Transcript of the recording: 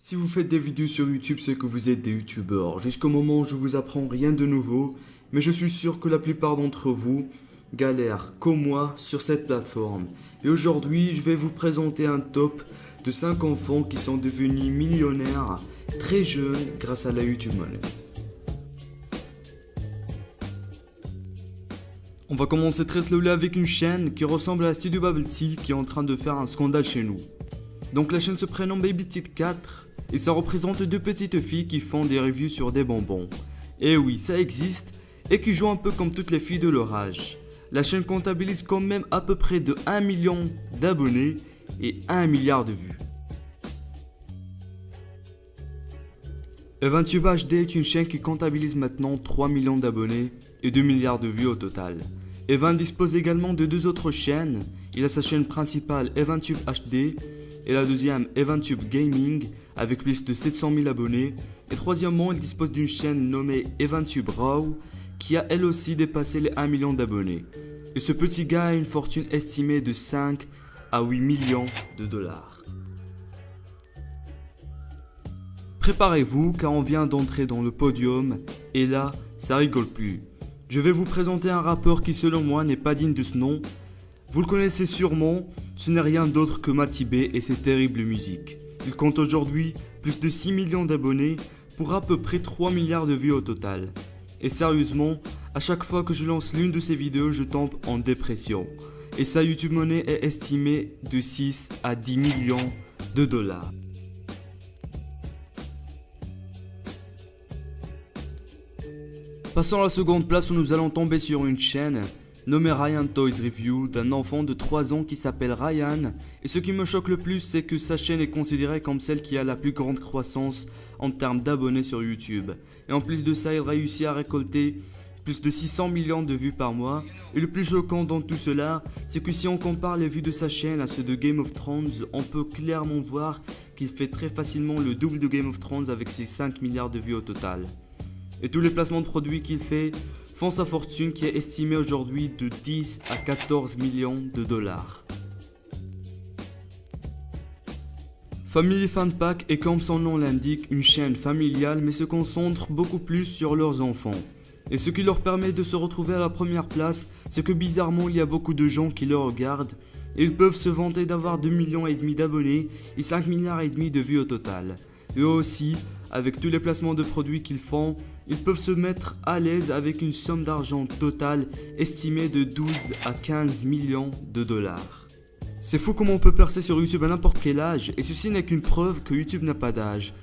Si vous faites des vidéos sur YouTube, c'est que vous êtes des youtubeurs. Jusqu'au moment où je vous apprends rien de nouveau, mais je suis sûr que la plupart d'entre vous galèrent, comme moi, sur cette plateforme. Et aujourd'hui, je vais vous présenter un top de 5 enfants qui sont devenus millionnaires très jeunes grâce à la YouTube Money. On va commencer très slowly avec une chaîne qui ressemble à la Studio Bubble Tea qui est en train de faire un scandale chez nous. Donc la chaîne se prénomme Baby Teeth 4 et ça représente deux petites filles qui font des reviews sur des bonbons. Et oui, ça existe et qui jouent un peu comme toutes les filles de leur âge. La chaîne comptabilise quand même à peu près de 1 million d'abonnés et 1 milliard de vues. EvanTube HD est une chaîne qui comptabilise maintenant 3 millions d'abonnés et 2 milliards de vues au total. Evan dispose également de deux autres chaînes. Il a sa chaîne principale EvanTube HD et la deuxième EvanTube Gaming avec plus de 700 000 abonnés. Et troisièmement, il dispose d'une chaîne nommée EvanTube Raw qui a elle aussi dépassé les 1 million d'abonnés. Et ce petit gars a une fortune estimée de 5 à 8 millions de dollars. Préparez-vous car on vient d'entrer dans le podium et là, ça rigole plus. Je vais vous présenter un rappeur qui selon moi n'est pas digne de ce nom. Vous le connaissez sûrement, ce n'est rien d'autre que Matibé et ses terribles musiques. Il compte aujourd'hui plus de 6 millions d'abonnés pour à peu près 3 milliards de vues au total. Et sérieusement, à chaque fois que je lance l'une de ces vidéos, je tombe en dépression. Et sa YouTube Money est estimée de 6 à 10 millions de dollars. Passons à la seconde place où nous allons tomber sur une chaîne nommée Ryan Toys Review d'un enfant de 3 ans qui s'appelle Ryan. Et ce qui me choque le plus, c'est que sa chaîne est considérée comme celle qui a la plus grande croissance en termes d'abonnés sur YouTube. Et en plus de ça, il réussit à récolter plus de 600 millions de vues par mois. Et le plus choquant dans tout cela, c'est que si on compare les vues de sa chaîne à ceux de Game of Thrones, on peut clairement voir qu'il fait très facilement le double de Game of Thrones avec ses 5 milliards de vues au total. Et tous les placements de produits qu'il fait font sa fortune qui est estimée aujourd'hui de 10 à 14 millions de dollars. Family Fan Pack est comme son nom l'indique une chaîne familiale mais se concentre beaucoup plus sur leurs enfants. Et ce qui leur permet de se retrouver à la première place, c'est que bizarrement il y a beaucoup de gens qui le regardent et ils peuvent se vanter d'avoir 2,5 millions d'abonnés et 5 milliards et demi de vues au total. Eux aussi, avec tous les placements de produits qu'ils font, ils peuvent se mettre à l'aise avec une somme d'argent totale estimée de 12 à 15 millions de dollars. C'est fou comment on peut percer sur YouTube à n'importe quel âge et ceci n'est qu'une preuve que YouTube n'a pas d'âge.